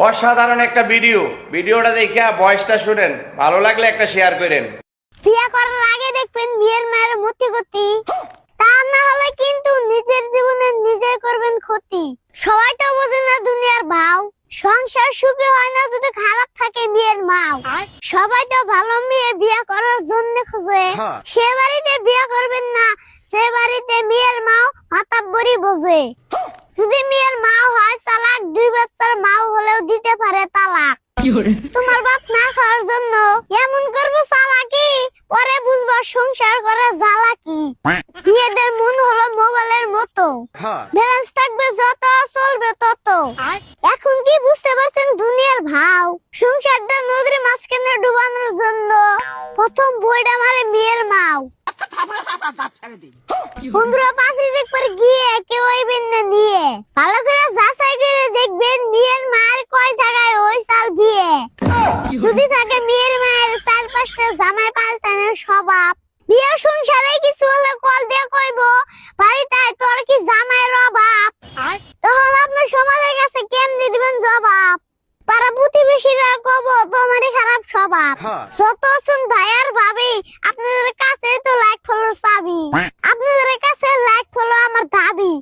অসাধারণ একটা ভিডিওটা দেখে ভয়েসটা শুনেন, ভালো লাগলে একটা শেয়ার করেন। বিয়ে করার আগে দেখবেন বিয়ের মায়ের মতি গতি, তা না হলে কিন্তু নিজের জীবনে নিজে করবেন ক্ষতি। সবাই তো বোঝে না দুনিয়ার ভাও, সংসার সুখী হয় না যদি খারাপ থাকে বিয়ের মাও। সবাই তো ভালো মেয়ে বিয়ে করার জন্য খোঁজে, সে বাড়িতে বিয়ে করবেন না, সে বাড়িতে মেয়ের মাও মাতাব্বরি বোঝে। যদি মেয়ের মাও হয় চালাক, 2 বাচ্চার মাও হলেও দিতে পারে তালাক। তোমার বাপ না খাওয়ার জন্য এমন করবো চালাকি, পরে বুঝবো সংসার করে জ্বালা কি। মেয়েদের মন হলো মোবাইলের মতো, ব্যালেন্স থাকবে যত চলবে তত। এখন কি বুঝতে পারছেন দুনিয়ার ভাও? সংসারটা নদীর মাঝখানে ডুবানোর জন্য প্রথম বইটা মারে মেয়ের মাও। বন্ধুরা, পাত্রী দেখবার গিয়ে কেউ আইবেন না নিয়ে, ভালো করে যাচাই করে দেখবেন মেয়ের মায়ের কয় জায়গায় ওই সাল বিয়ে। যদি থাকে মেয়ের মায়ের 4-5টা জামাই পাল্টানোর স্বভাব, বিয়ে সংসারে কিছু হলে কল দিয়ে কইব বাড়িতে তোর কি জামাইয়ের অভাব। তখন আপনার সমাজের কাছে কেমনে দিবেন জবাব? পাড়া প্রতিবেশীরা কব তোমারই খারাপ স্বভাব। যত আছেন ভাই আর ভাবি, আপনাদের কাছে তো লাইক ফলো চাবি, আপনাদের কাছে লাইক ফলো আমার দাবি।